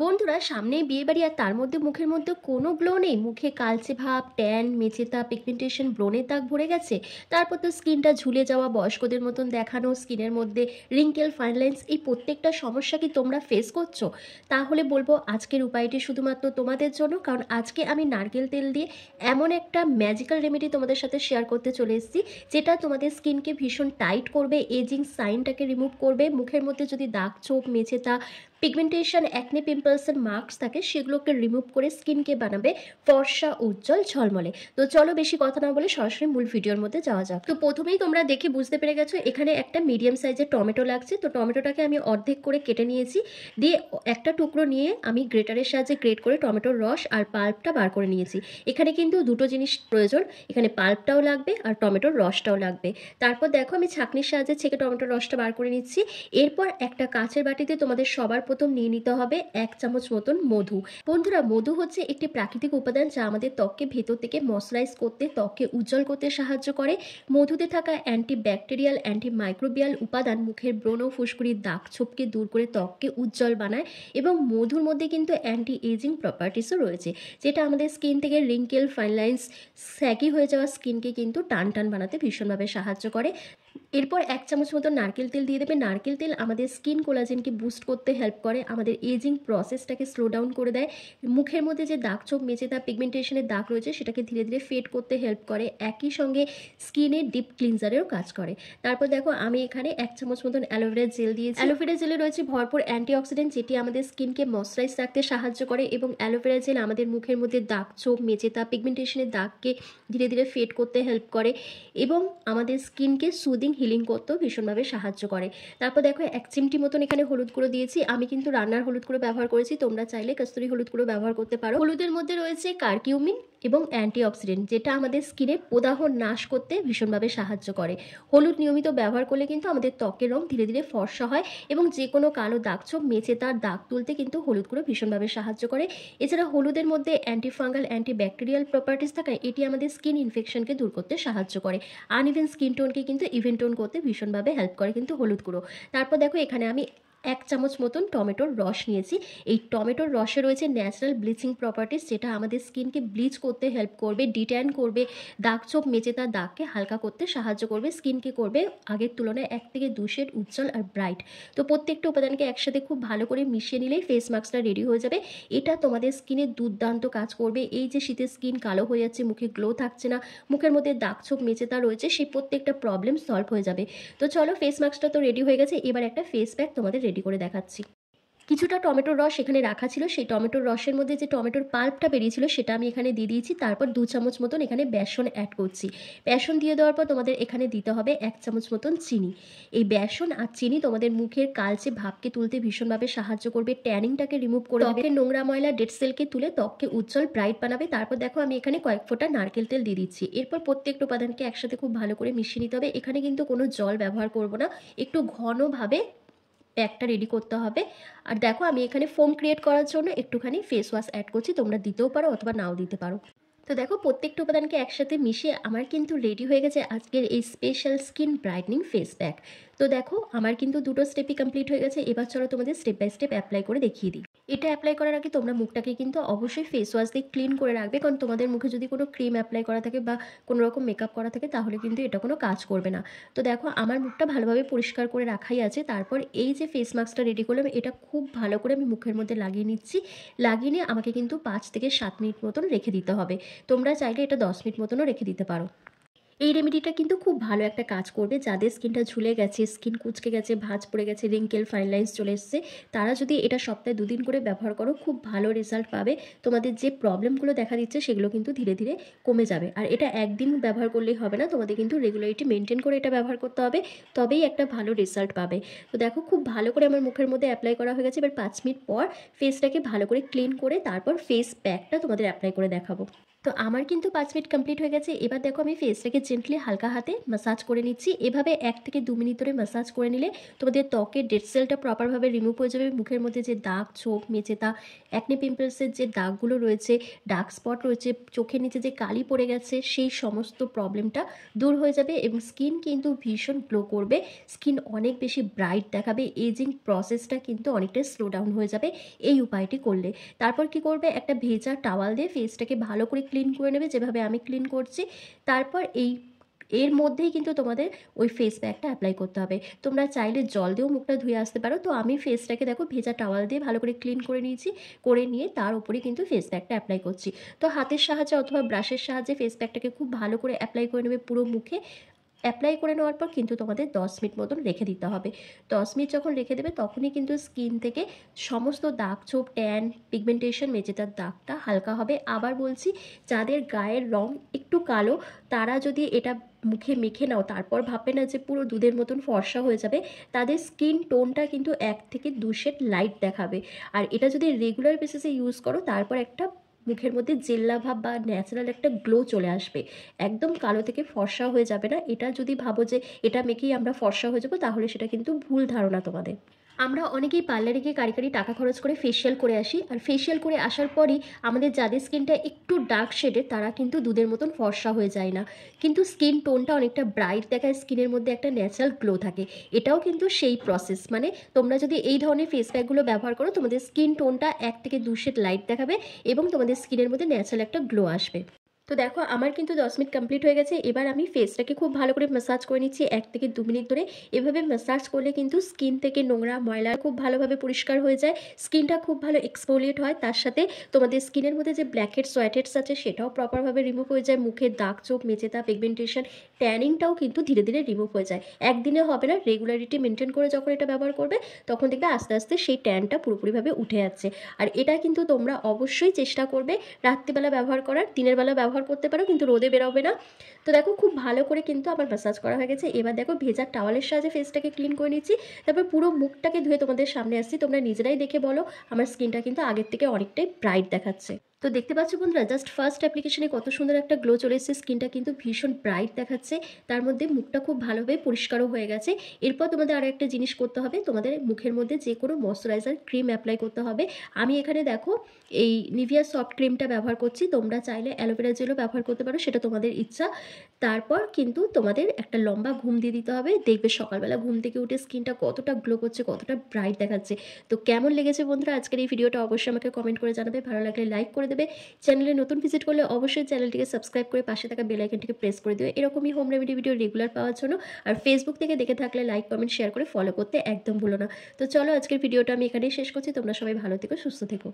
বন্ধুরা, সামনেই বিয়েবাড়ি আর তার মধ্যে মুখের মধ্যে কোনো গ্লো নেই। মুখে কালচে ভাব, ট্যান, মেচেতা, পিগমেন্টেশন, ব্রণের দাগ ভরে গেছে। তারপর তো স্কিনটা ঝুলে যাওয়া, বয়স্কদের মতন দেখানো, স্কিনের মধ্যে রিঙ্কেল, ফাইন লাইন্স, এই প্রত্যেকটা সমস্যা কি তোমরা ফেস করছো? তাহলে বলবো আজকের উপায়টি শুধুমাত্র তোমাদের জন্য। কারণ আজকে আমি নারকেল তেল দিয়ে এমন একটা ম্যাজিক্যাল রেমেডি তোমাদের সাথে শেয়ার করতে চলে এসেছি, যেটা তোমাদের স্কিনকে ভীষণ টাইট করবে, এজিং সাইনটাকে রিমুভ করবে। মুখের মধ্যে যদি দাগ, ছোপ, মেচেতা, পিগমেন্টেশন, অ্যাকনে, পিম্পলসের মার্কস থাকে, সেগুলোকে রিমুভ করে স্কিনকে বানাবে ফর্সা, উজ্জ্বল, ঝলমলে। তো চলো বেশি কথা না বলে সরাসরি মূল ভিডিওর মধ্যে যাওয়া যাক। তো প্রথমেই তোমরা দেখে বুঝতে পেরে গেছো এখানে একটা মিডিয়াম সাইজের টমেটো লাগছে। তো টমেটোটাকে আমি অর্ধেক করে কেটে নিয়েছি, দিয়ে একটা টুকরো নিয়ে আমি গ্রেটারের সাহায্যে গ্রেট করে টমেটোর রস আর পাল্পটা বার করে নিয়েছি। এখানে কিন্তু দুটো জিনিস প্রয়োজন, এখানে পাল্পটাও লাগবে আর টমেটোর রসটাও লাগবে। তারপর দেখো আমি ছাঁকনির সাহায্যে ছেঁকে টমেটোর রসটা বার করে নিচ্ছি। এরপর একটা কাঁচের বাটিতে তোমাদের সবার প্রথম নিয়ে নিতে হবে 1 চামচ মতন মধু। বন্ধুরা, মধু হচ্ছে একটি প্রাকৃতিক উপাদান যা আমাদের ত্বককে ভেতর থেকে ময়শ্চারাইজ করতে, ত্বককে উজ্জ্বল করতে সাহায্য করে। মধুতে থাকা অ্যান্টিব্যাকটেরিয়াল, অ্যান্টিমাইক্রোবিয়াল উপাদান মুখের ব্রণ, ফুসকুড়ির দাগ ছোপকে দূর করে ত্বককে উজ্জ্বল বানায়। এবং মধুর মধ্যে কিন্তু অ্যান্টি এজিং প্রপার্টিসও রয়েছে, যেটা আমাদের স্কিন থেকে রিঙ্কেল, ফাইন লাইন্স, স্যাগি হয়ে যাওয়া স্কিনকে কিন্তু টান টান বানাতে ভীষণভাবে সাহায্য করে। এরপর 1 চামচ মতো নারকেল তেল দিয়ে দেবে। নারকেল তেল আমাদের স্কিন কোলাজেনকে বুস্ট করতে হেল্প করে, আমাদের এজিং প্রসেসটাকে স্লো ডাউন করে দেয়। মুখের মধ্যে যে দাগ, ছোপ, মেচেদা, পিগমেন্টেশনের দাগ রয়েছে সেটাকে ধীরে ধীরে ফেড করতে হেল্প করে। একই সঙ্গে স্কিনের ডিপ ক্লিনজারেরও কাজ করে। তারপর দেখো আমি এখানে 1 চামচ মতন অ্যালোভেরা জেল দিয়েছি। অ্যালোভেরা জেলে রয়েছে ভরপুর অ্যান্টিঅক্সিডেন্ট, যেটি আমাদের স্কিনকে ময়শ্চারাইজ রাখতে সাহায্য করে। এবং অ্যালোভেরা জেল আমাদের মুখের মধ্যে দাগ, ছোপ, মেচেদা, পিগমেন্টেশনের দাগকে ধীরে ধীরে ফেড করতে হেল্প করে এবং আমাদের স্কিনকে সুদিং, হিলিং করতেও ভীষণভাবে সাহায্য করে। তারপর দেখো 1 চিমটি মতন এখানে হলুদ গুঁড়ো দিয়েছি। আমি কিন্তু রান্নার হলুদ গুঁড়ো ব্যবহার করেছি, তোমরা চাইলে কস্তুরি হলুদ গুঁড়ো ব্যবহার করতে পারো। হলুদের মধ্যে রয়েছে কারকিউমিন এবং অ্যান্টিঅক্সিডেন্ট, যেটা আমাদের স্কিনে প্রদাহ নাশ করতে ভীষণভাবে সাহায্য করে। হলুদ নিয়মিত ব্যবহার করলে কিন্তু আমাদের ত্বকের রং ধীরে ধীরে ফর্সা হয় এবং যে কোনো কালো দাগ, ছোপ, মেচে তার দাগ তুলতে কিন্তু হলুদ গুঁড়ো ভীষণভাবে সাহায্য করে। এছাড়া হলুদের মধ্যে অ্যান্টিফাঙ্গাল, অ্যান্টিব্যাকটেরিয়াল প্রপার্টিস থাকায় এটি আমাদের স্কিন ইনফেকশনকে দূর করতে সাহায্য করে। আনইভেন স্কিন টোনকে কিন্তু ইভেন টোন করতে ভীষণভাবে হেল্প করে কিন্তু হলুদ গুঁড়ো। তারপর দেখো এখানে আমি 1 চামচ মতন টমেটোর রস নিয়েছি। এই টমেটোর রসে রয়েছে ন্যাচারাল ব্লিচিং প্রপার্টিস, যেটা আমাদের স্কিনকে ব্লিচ করতে হেল্প করবে, ডিট্যান করবে, দাগ, ছোপ, মেচেতা দাগকে হালকা করতে সাহায্য করবে, স্কিনকে করবে আগের তুলনায় 1 থেকে 2 শেড উজ্জ্বল আর ব্রাইট। তো প্রত্যেকটা উপাদানকে একসাথে খুব ভালো করে মিশিয়ে নিলেই ফেস মাস্কটা রেডি হয়ে যাবে। এটা তোমাদের স্কিনে দুর্দান্ত কাজ করবে। এই যে শীতের স্কিন কালো হয়ে যাচ্ছে, মুখে গ্লো থাকছে না, মুখের মধ্যে দাগ, ছোপ, মেচেতা রয়েছে, সেই প্রত্যেকটা প্রবলেম সলভ হয়ে যাবে। তো চলো, ফেস মাস্কটা তো রেডি হয়ে গেছে, এবার একটা ফেস প্যাক তোমাদের রেডি করে দেখাচ্ছি। কিছুটা টমেটোর রস এখানে রাখা ছিল, সেই টমেটোর রসের মধ্যে যে টমেটোর পাল্পটা বেরিয়েছিল সেটা আমি এখানে দিয়ে দিয়েছি। তারপর 2 চামচ মতন এখানে বেসন অ্যাড করছি। বেসন দিয়ে দেওয়ার পর তোমাদের এখানে দিতে হবে 1 চামচ মতন চিনি। এই বেসন আর চিনি তোমাদের মুখের কালচে ভাবকে তুলতে ভীষণভাবে সাহায্য করবে, ট্যানিংটাকে রিমুভ করে দেবে, ত্বকের নোংরা, ময়লা, ডেড সেলকে তুলে ত্বককে উজ্জ্বল, ব্রাইট বানাবে। তারপর দেখো আমি এখানে কয়েক ফোঁটা নারকেল তেল দিয়ে দিচ্ছি। এরপর প্রত্যেকটা উপাদানকে একসাথে খুব ভালো করে মিশিয়ে নিতে হবে। এখানে কিন্তু কোনো জল ব্যবহার করব না, একটু ঘনভাবে প্যাকটা রেডি করতে হবে। আর দেখো আমি এখানে ফোম ক্রিয়েট করার জন্য একটুখানি ফেস ওয়াশ অ্যাড করছি, তোমরা দিতেও পারো অথবা নাও দিতে পারো। তো দেখো প্রত্যেকটা উপাদানকে একসাথে মিশিয়ে আমার কিন্তু রেডি হয়ে গেছে আজকের এই special skin brightening face pack. তো দেখো আমার কিন্তু দুটো স্টেপই কমপ্লিট হয়ে গেছে। এবার চলো তোমাদের স্টেপ বাই স্টেপ অ্যাপ্লাই করে দেখিয়ে দিই। এটা অ্যাপ্লাই করার আগে তোমরা মুখটাকে কিন্তু অবশ্যই ফেস ওয়াশ দিয়ে ক্লিন করে রাখবে, কারণ তোমাদের মুখে যদি কোনো ক্রিম অ্যাপ্লাই করা থাকে বা কোনো রকম মেকআপ করা থাকে তাহলে কিন্তু এটা কোনো কাজ করবে না। তো দেখো আমার মুখটা ভালোভাবে পরিষ্কার করে রাখাই আছে। তারপর এই যে ফেস মাস্কটা রেডি করলাম, এটা খুব ভালো করে আমি মুখের মধ্যে লাগিয়ে নিচ্ছি। লাগিয়ে নিয়ে আমাকে কিন্তু 5 থেকে 7 মিনিট মতন রেখে দিতে হবে। তোমরা চাইলে এটা 10 মিনিট মতনও রেখে দিতে পারো। এই রেমেডিটা কিন্তু খুব ভালো একটা কাজ করবে। যাদের স্কিনটা ঝুলে গেছে, স্কিন কুঁচকে গেছে, ভাঁজ পড়ে গেছে, রিঙ্কেল, ফাইন লাইন্স চলে এসছে, তারা যদি এটা সপ্তাহে 2 দিন করে ব্যবহার করো খুব ভালো রেজাল্ট পাবে। তোমাদের যে প্রবলেমগুলো দেখা দিচ্ছে সেগুলো কিন্তু ধীরে ধীরে কমে যাবে। আর এটা একদিন ব্যবহার করলেই হবে না, তোমাদের কিন্তু রেগুলারিটি মেনটেন করে এটা ব্যবহার করতে হবে, তবেই একটা ভালো রেজাল্ট পাবে। তো দেখো খুব ভালো করে আমার মুখের মধ্যে অ্যাপ্লাই করা হয়ে গেছে। এবার 5 মিনিট পর ফেসটাকে ভালো করে ক্লিন করে তারপর ফেস প্যাকটা তোমাদের অ্যাপ্লাই করে দেখাবো। তো আমার কিন্তু 5 মিনিট কমপ্লিট হয়ে গেছে। এবার দেখো আমি ফেসটাকে জেন্টলি হালকা হাতে ম্যাসাজ করে নিচ্ছি। এভাবে 1 থেকে 2 মিনিট ধরে ম্যাসাজ করে নিলে তোমাদের ত্বকের ডেড সেলটা প্রপারভাবে রিমুভ হয়ে যাবে। মুখের মধ্যে যে দাগ, ছোপ, মেচেতা, অ্যাকনে পিম্পলসের যে দাগগুলো রয়েছে, ডার্ক স্পট রয়েছে, চোখের নিচে যে কালি পড়ে গেছে, সেই সমস্ত প্রবলেমটা দূর হয়ে যাবে এবং স্কিন কিন্তু ভীষণ গ্লো করবে। স্কিন অনেক বেশি ব্রাইট দেখাবে। এজিং প্রসেসটা কিন্তু অনেকটা স্লো ডাউন হয়ে যাবে এই উপায়টি করলে। তারপর কি করবে, একটা ভেজা টাওয়াল দিয়ে ফেসটাকে ভালো করে ক্লিন করে নেবে, যেভাবে আমি ক্লিন করছি। তারপর এর মধ্যেই কিন্তু তোমাদের ওই ফেস প্যাকটা অ্যাপ্লাই করতে হবে। তোমরা চাইলে জল দিয়েও মুখটা ধুয়ে আসতে পারো। তো আমি ফেসটাকে দেখো ভেজা টাওয়াল দিয়ে ভালো করে ক্লিন করে নিয়েছি, করে নিয়ে তার উপরে কিন্তু ফেস প্যাকটা অ্যাপ্লাই করছি। তো হাতের সাহায্যে অথবা ব্রাশের সাহায্যে ফেস প্যাকটাকে খুব ভালো করে অ্যাপ্লাই করে নেবে পুরো মুখে। অ্যাপ্লাই করে নেওয়ার পর কিন্তু তোমাদের 10 মিনিট মতন রেখে দিতে হবে। 10 মিনিট যখন রেখে দেবে তখনই কিন্তু স্কিন থেকে সমস্ত দাগ, ছোপ, ট্যান, পিগমেন্টেশন, মেচেদার দাগটা হালকা হবে। আবার বলছি, যাদের গায়ের রং একটু কালো তারা যদি এটা মুখে মেখে নাও, তারপর ভাববে না যে পুরো দুধের মতন ফর্সা হয়ে যাবে, তাদের স্কিন টোনটা কিন্তু 1 থেকে 2 শেড লাইট দেখাবে। আর এটা যদি রেগুলার বেসিসে ইউজ করো, তারপর একটা মুখের মধ্যে জেল্লা ভাব বা ন্যাচারাল একটা গ্লো চলে আসবে। একদম কালো থেকে ফর্সা হয়ে যাবে না। এটা যদি ভাবো যে এটা মেখেই আমরা ফর্সা হয়ে যাবো, তাহলে সেটা কিন্তু ভুল ধারণা তোমাদের। আমরা অনেকেই পার্লারে গিয়ে কারি টাকা খরচ করে ফেসিয়াল করে আসি, আর ফেসিয়াল করে আসার পরই আমাদের যাদের স্কিনটা একটু ডার্ক শেডের তারা কিন্তু দুধের মতন ফর্সা হয়ে যায় না, কিন্তু স্কিন টোনটা অনেকটা ব্রাইট দেখায়, স্কিনের মধ্যে একটা ন্যাচারাল গ্লো থাকে। এটাও কিন্তু সেই প্রসেস। মানে তোমরা যদি এই ধরনের ফেস প্যাকগুলো ব্যবহার করো, তোমাদের স্কিন টোনটা 1 থেকে 2 শেড লাইট দেখাবে এবং তোমাদের স্কিনের মধ্যে ন্যাচারাল একটা গ্লো আসবে। তো দেখো আমার কিন্তু 10 মিনিট কমপ্লিট হয়ে গেছে। এবার আমি ফেসটাকে খুব ভালো করে ম্যাসাজ করে নিচ্ছি 1 থেকে 2 মিনিট ধরে। এভাবে ম্যাসাজ করলে কিন্তু স্কিন থেকে নোংরা ময়লা খুব ভালোভাবে পরিষ্কার হয়ে যায়, স্কিনটা খুব ভালো এক্সফোলিয়েট হয়। তার সাথে তোমাদের স্কিনের মধ্যে যে ব্ল্যাকহেডস, হোয়াইটহেডস আছে সেটাও প্রপারভাবে রিমুভ হয়ে যায়। মুখের দাগ, চোখ, মেচেতা, পিগমেন্টেশন, ট্যানিংটাও কিন্তু ধীরে ধীরে রিমুভ হয়ে যায়। একদিনে হবে না, রেগুলারিটি মেনটেন করে যখন এটা ব্যবহার করবে তখন দেখবে আস্তে আস্তে সেই ট্যানটা পুরোপুরিভাবে উঠে যাচ্ছে। আর এটা কিন্তু তোমরা অবশ্যই চেষ্টা করবে রাত্রিবেলা ব্যবহার করার। দিনের বেলা ব্যবহার করতে পারো, কিন্তু রোদে বেরোবে না। তো দেখো খুব ভালো করে কিন্তু আমার ম্যাসাজ করা হয়ে গেছে। এবার দেখো ভেজা টাওয়ালের সাহায্যে ফেসটাকে ক্লিন করে নিচ্ছি। তারপর পুরো মুখটাকে ধুয়ে তোমাদের সামনে আসছি। তোমরা নিজেরাই দেখে বলো আমার স্কিনটা কিন্তু আগের থেকে অনেকটাই ব্রাইট দেখাচ্ছে। তো দেখতে পাচ্ছ বন্ধুরা, জাস্ট ফার্স্ট অ্যাপ্লিকেশনে কত সুন্দর একটা গ্লো চলে এসেছে, স্কিনটা কিন্তু ভীষণ ব্রাইট দেখাচ্ছে। তার মধ্যে মুখটা খুব ভালোভাবে পরিষ্কারও হয়ে গেছে। এরপর তোমাদের আরও একটা জিনিস করতে হবে, তোমাদের মুখের মধ্যে যে কোনো ময়শ্চারাইজার ক্রিম অ্যাপ্লাই করতে হবে। আমি এখানে দেখো এই নিভিয়া সফট ক্রিমটা ব্যবহার করছি। তোমরা চাইলে অ্যালোভেরা জেলও ব্যবহার করতে পারো, সেটা তোমাদের ইচ্ছা। তারপর কিন্তু তোমাদের একটা লম্বা ঘুম দিয়ে দিতে হবে। দেখবে সকালবেলা ঘুম থেকে উঠে স্কিনটা কতটা গ্লো করছে, কতটা ব্রাইট দেখাচ্ছে। তো কেমন লেগেছে বন্ধুরা আজকের এই ভিডিওটা অবশ্যই আমাকে কমেন্ট করে জানাবে। ভালো লাগলে লাইক করে দেবে। চ্যানেলে নতুন ভিজিট করলে অবশ্যই চ্যানেলটিকে সাবস্ক্রাইব করে পাশে থাকা বেল আইকনটিকে প্রেস করে দেবে এরকমই হোম রেমেডি ভিডিও রেগুলার পাওয়ার জন্য। আর ফেসবুক থেকে দেখে থাকলে লাইক, কমেন্ট, শেয়ার করে ফলো করতে একদম ভুলো না। তো চলো আজকের ভিডিওটা আমি এখানেই শেষ করছি। তোমরা সবাই ভালো থেকো, সুস্থ থেকো।